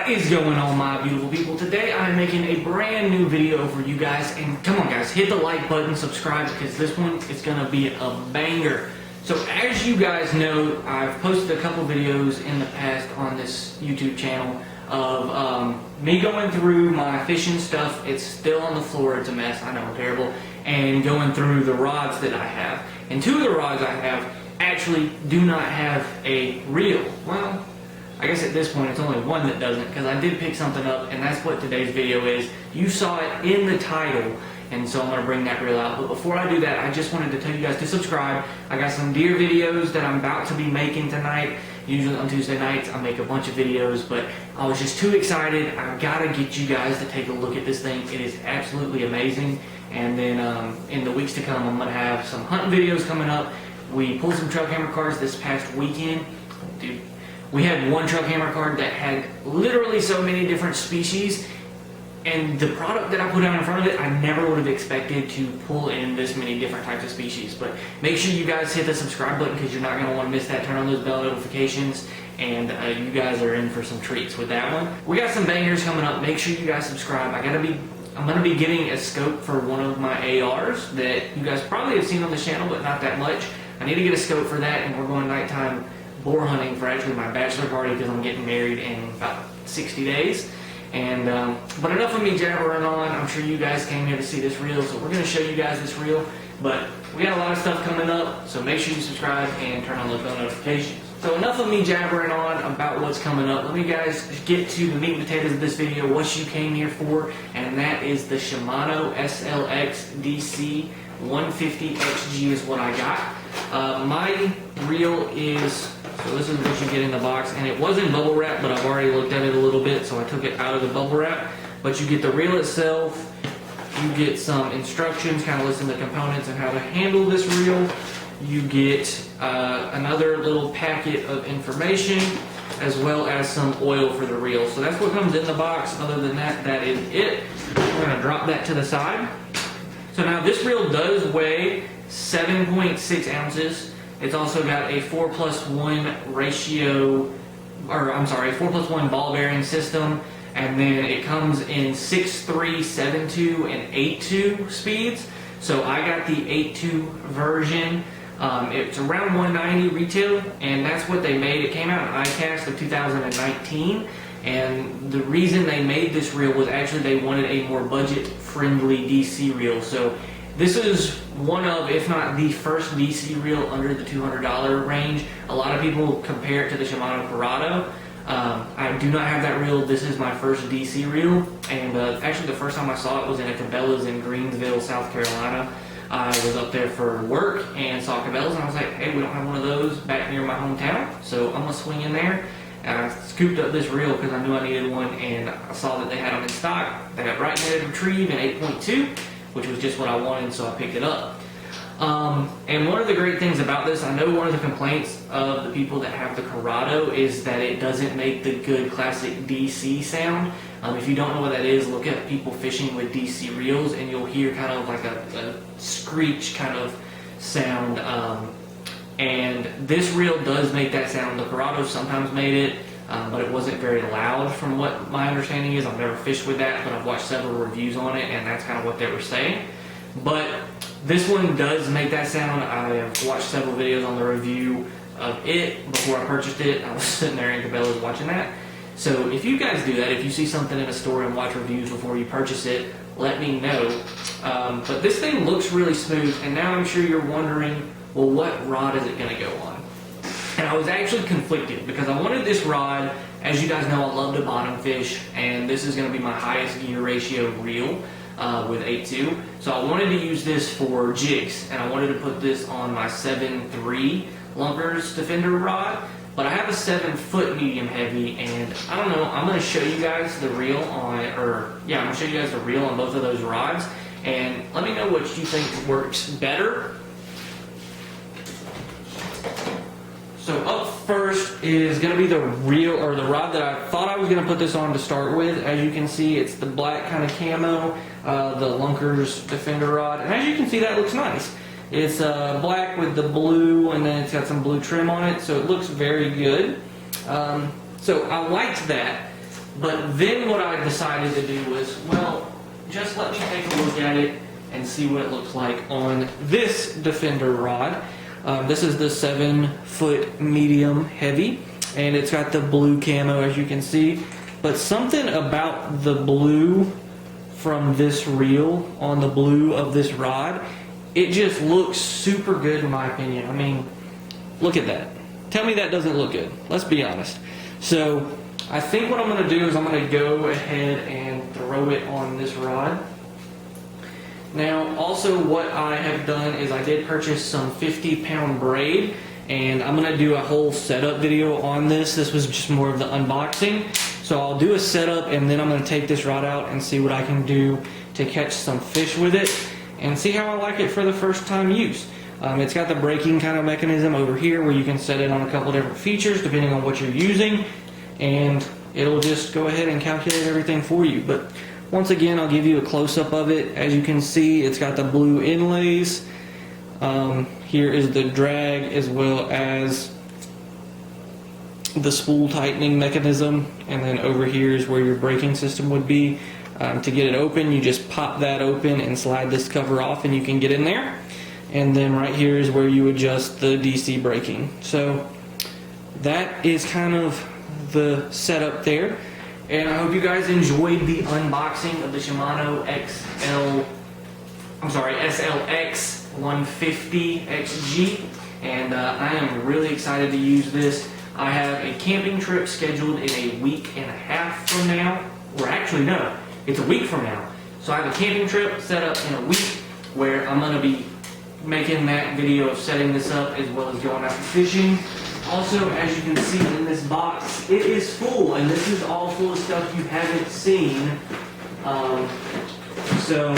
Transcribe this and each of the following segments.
What is going on, my beautiful people? Today I'm making a brand new video for you guys, and come on guys, hit the like button, subscribe, because this one is gonna be a banger. So as you guys know, I've posted a couple videos in the past on this YouTube channel of me going through my fishing stuff. It's still on the floor, it's a mess, I know, terrible, and going through the rods that I have. And two of the rods I have actually do not have a reel. Well, I guess at this point it's only one that doesn't, because I did pick something up, and that's what today's video is. You saw it in the title, and so I'm going to bring that reel out. But before I do that, I just wanted to tell you guys to subscribe. I got some deer videos that I'm about to be making tonight. Usually on Tuesday nights I make a bunch of videos, but I was just too excited. I gotta get you guys to take a look at this thing. It is absolutely amazing. And then in the weeks to come, I'm gonna have some hunting videos coming up. We pulled some trail camera cards this past weekend. Dude, we had one trail camera card that had literally so many different species, and the product that I put out in front of it, I never would have expected to pull in this many different types of species. But make sure you guys hit the subscribe button, because you're not going to want to miss that. Turn on those bell notifications, and you guys are in for some treats with that one. We got some bangers coming up. Make sure you guys subscribe. I'm going to be getting a scope for one of my ARs that you guys probably have seen on the channel, but not that much. I need to get a scope for that, and we're going nighttime boar hunting for actually my bachelor party, because I'm getting married in about 60 days. And but enough of me jabbering on. I'm sure you guys came here to see this reel, so we're going to show you guys this reel. But we got a lot of stuff coming up, so make sure you subscribe and turn on those bell notifications. So enough of me jabbering on about what's coming up. Let me guys get to the meat and potatoes of this video, what you came here for, and that is the Shimano SLX DC 150 XG is what I got. My reel is, so this is what you get in the box, and it was in bubble wrap, but I've already looked at it a little bit, so I took it out of the bubble wrap. But you get the reel itself, you get some instructions, kind of listing the components and how to handle this reel. You get another little packet of information, as well as some oil for the reel. So that's what comes in the box. Other than that, that is it. We're going to drop that to the side. So now this reel does weigh 7.6 ounces. It's also got a 4+1 ratio, or I'm sorry, 4+1 ball bearing system, and then it comes in 6.3, 7.2, and 8.2 speeds. So I got the 8.2 version. It's around $190 retail, and that's what they made. It came out in ICAST of 2019, and the reason they made this reel was actually they wanted a more budget-friendly DC reel. So this is one of, if not the first DC reel under the $200 range. A lot of people compare it to the Shimano Corrado. I do not have that reel. This is my first DC reel, and actually the first time I saw it was in a Cabela's in Greensville, South Carolina. I was up there for work and saw Cabela's, and I was like, hey, we don't have one of those back near my hometown, so I'm going to swing in there. And I scooped up this reel because I knew I needed one, and I saw that they had them in stock. They got right-handed retrieve in 8.2, which was just what I wanted, so I picked it up. And one of the great things about this, I know one of the complaints of the people that have the Corrado is that it doesn't make the good classic DC sound. If you don't know what that is, look at people fishing with DC reels, and you'll hear kind of like a screech kind of sound. And this reel does make that sound. The Corrado sometimes made it, but it wasn't very loud from what my understanding is. I've never fished with that, but I've watched several reviews on it, and that's kind of what they were saying. But this one does make that sound. I have watched several videos on the review of it before I purchased it. I was sitting there in Cabela's watching that. So if you guys do that, if you see something in a store and watch reviews before you purchase it, let me know. But this thing looks really smooth, and now I'm sure you're wondering, well, what rod is it going to go on? And I was actually conflicted, because I wanted this rod. As you guys know, I love to bottom fish, and this is going to be my highest gear ratio reel with 8.2. So I wanted to use this for jigs, and I wanted to put this on my 7.3 Lunkers Defender rod. But I have a 7-foot medium heavy, and I don't know, I'm going to show you guys the reel on, I'm going to show you guys the reel on both of those rods, and let me know what you think works better. So up first is going to be the reel, or the rod that I thought I was going to put this on to start with. As you can see, it's the black kind of camo, the Lunkers Defender rod, and as you can see, that looks nice. It's black with the blue, and then it's got some blue trim on it, so it looks very good. So I liked that. But then what I decided to do was, well, just let me take a look at it and see what it looks like on this Defender rod. This is the 7-foot medium heavy, and it's got the blue camo, as you can see. But something about the blue from this reel on the blue of this rod, it just looks super good in my opinion. I mean, look at that. Tell me that doesn't look good. Let's be honest. So I think what I'm going to do is I'm going to go ahead and throw it on this rod. Now, also what I have done is I did purchase some 50-pound braid, and I'm going to do a whole setup video on this. This was just more of the unboxing. So I'll do a setup, and then I'm going to take this rod out and see what I can do to catch some fish with it and see how I like it for the first time use. It's got the braking kind of mechanism over here where you can set it on a couple different features depending on what you're using, and it'll just go ahead and calculate everything for you. But once again, I'll give you a close-up of it. As you can see, it's got the blue inlays. Here is the drag as well as the spool tightening mechanism, and then over here is where your braking system would be. To get it open, you just pop that open and slide this cover off and you can get in there. And then right here is where you adjust the DC braking. So that is kind of the setup there. And I hope you guys enjoyed the unboxing of the Shimano SLX 150 XG. And I am really excited to use this. I have a camping trip scheduled in a week and a half from now. Or actually, no, it's a week from now. So I have a camping trip set up in a week where I'm going to be making that video of setting this up as well as going out fishing. Also, as you can see in this box, it is full, and this is all full of stuff you haven't seen. So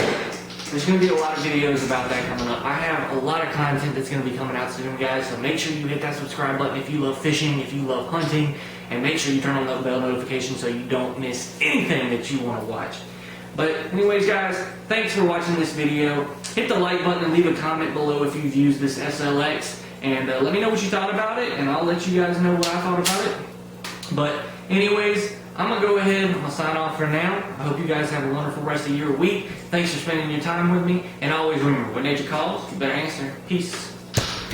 there's going to be a lot of videos about that coming up. I have a lot of content that's going to be coming out soon, guys, so make sure you hit that subscribe button if you love fishing, if you love hunting, and make sure you turn on the bell notification so you don't miss anything that you want to watch. But anyways, guys, thanks for watching this video. Hit the like button and leave a comment below if you've used this SLX, and let me know what you thought about it, and I'll let you guys know what I thought about it. But anyways, I'm going to go ahead and I'm going to sign off for now. I hope you guys have a wonderful rest of your week. Thanks for spending your time with me. And always remember, when nature calls, you better answer. Peace.